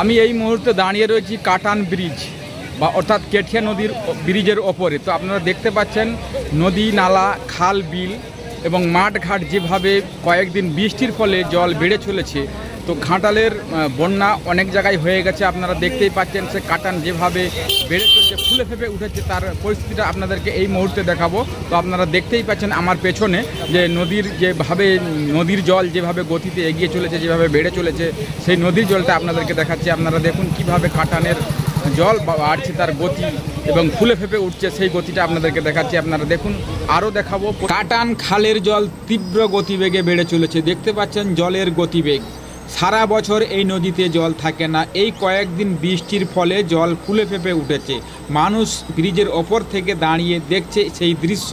আমি এই মুহূর্তে দাঁড়িয়ে রয়েছি কাটান ব্রিজ বা অর্থাৎ কেঠিয়া নদীর ব্রিজের ওপরে। তো আপনারা দেখতে পাচ্ছেন নদী, নালা, খাল, বিল এবং মাঠঘাট যেভাবে কয়েকদিন বৃষ্টির ফলে জল বেড়ে চলেছে। তো ঘাটালের বন্যা অনেক জায়গায় হয়ে গেছে, আপনারা দেখতেই পাচ্ছেন। সে কাটান যেভাবে বেড়ে চলছে, ফুলে ফেপে উঠেছে, তার পরিস্থিতিটা আপনাদেরকে এই মুহূর্তে দেখাবো। তো আপনারা দেখতেই পাচ্ছেন আমার পেছনে যে নদীর জল যেভাবে গতিতে এগিয়ে চলেছে, যেভাবে বেড়ে চলেছে, সেই নদীর জলটা আপনাদেরকে দেখাচ্ছি। আপনারা দেখুন কিভাবে কাটানের জল বাড়ছে, তার গতি এবং ফুলে ফেপে উঠছে, সেই গতিটা আপনাদেরকে দেখাচ্ছি। আপনারা দেখুন, আরও দেখাবো। কাটান খালের জল তীব্র গতিবেগে বেড়ে চলেছে, দেখতে পাচ্ছেন জলের গতিবেগ। সারা বছর এই নদীতে জল থাকে না, এই কয়েকদিন বৃষ্টির ফলে জল ফুলে ফেপে উঠেছে। মানুষ ব্রিজের ওপর থেকে দাঁড়িয়ে দেখছে সেই দৃশ্য।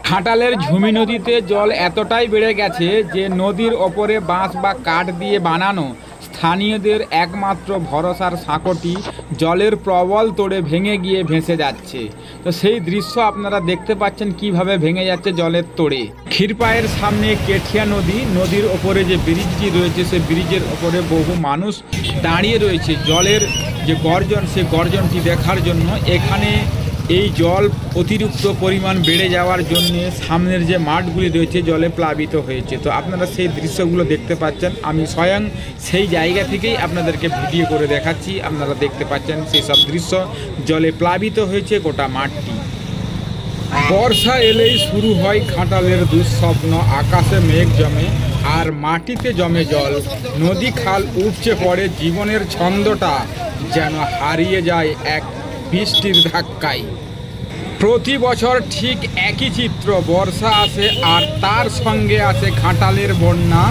ঘাটালের ঝুমি নদীতে জল এতটাই বেড়ে গেছে যে নদীর ওপরে বাঁশ বা কাঠ দিয়ে বানানো স্থানীয়দের একমাত্র ভরসার সাঁকোটি জলের প্রবল তোড়ে ভেঙে গিয়ে ভেসে যাচ্ছে। তো সেই দৃশ্য আপনারা দেখতে পাচ্ছেন কিভাবে ভেঙে যাচ্ছে জলের তোড়ে। ক্ষীরপায়ের সামনে কেঠিয়া নদী, নদীর ওপরে যে ব্রিজটি রয়েছে সে ব্রিজের ওপরে বহু মানুষ দাঁড়িয়ে রয়েছে জলের যে গর্জন, সেই গর্জনটি দেখার জন্য। এখানে এই জল অতিরিক্ত পরিমাণ বেড়ে যাওয়ার জন্য সামনের যে মাঠগুলি রয়েছে জলে প্লাবিত হয়েছে। তো আপনারা সেই দৃশ্যগুলো দেখতে পাচ্ছেন, আমি স্বয়ং সেই জায়গা থেকেই আপনাদেরকে ভিডিও করে দেখাচ্ছি। আপনারা দেখতে পাচ্ছেন সেই সব দৃশ্য, জলে প্লাবিত হয়েছে গোটা মাঠটি। বর্ষা এলেই শুরু হয় ঘাটালের দুঃস্বপ্ন। আকাশে মেঘ জমে আর মাটিতে জমে জল, নদী খাল উপচে পড়ে, জীবনের ছন্দটা যেন হারিয়ে যায় এক বৃষ্টির ধাক্কায়। প্রতি বছর ঠিক একই চিত্র, বর্ষা আসে আর তার সঙ্গে আসে ঘাটালের বন্যা।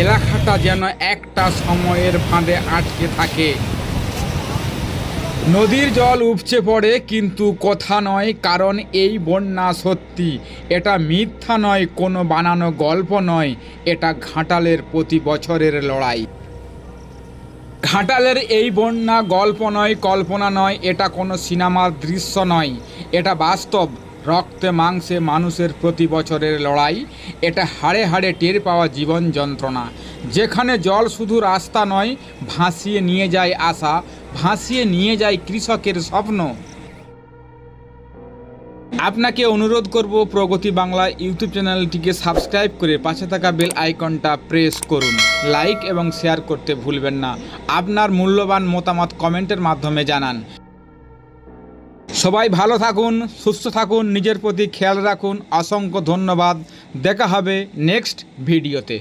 এলাকাটা যেন একটা সময়ের ফাঁদে আটকে থাকে। নদীর জল উপচে পড়ে, কিন্তু কথা নয়, কারণ এই বন্যা সত্যি। এটা মিথ্যা নয়, কোনো বানানো গল্প নয়, এটা ঘাটালের প্রতি বছরের লড়াই। ঘাটালের এই বন্যা গল্প নয়, কল্পনা নয়, এটা কোনো সিনেমার দৃশ্য নয়, এটা বাস্তব। রক্তে মাংসে মানুষের প্রতি বছরের লড়াই। এটা হাড়ে হাড়ে টের পাওয়া জীবন যন্ত্রণা, যেখানে জল শুধু রাস্তা নয়, ভাসিয়ে নিয়ে যায় আশা, ভাসিয়ে নিয়ে যায় কৃষকের স্বপ্ন। আপনাকে অনুরোধ করব, প্রগতি বাংলা ইউটিউব চ্যানেলটিকে সাবস্ক্রাইব করে পাশে থাকা বেল আইকনটা প্রেস করুন। লাইক এবং শেয়ার করতে ভুলবেন না। আপনার মূল্যবান মতামত কমেন্টের মাধ্যমে জানান। সবাই ভালো থাকুন, সুস্থ থাকুন, নিজের প্রতি খেয়াল রাখুন। অসংখ্য ধন্যবাদ। দেখা হবে নেক্সট ভিডিওতে।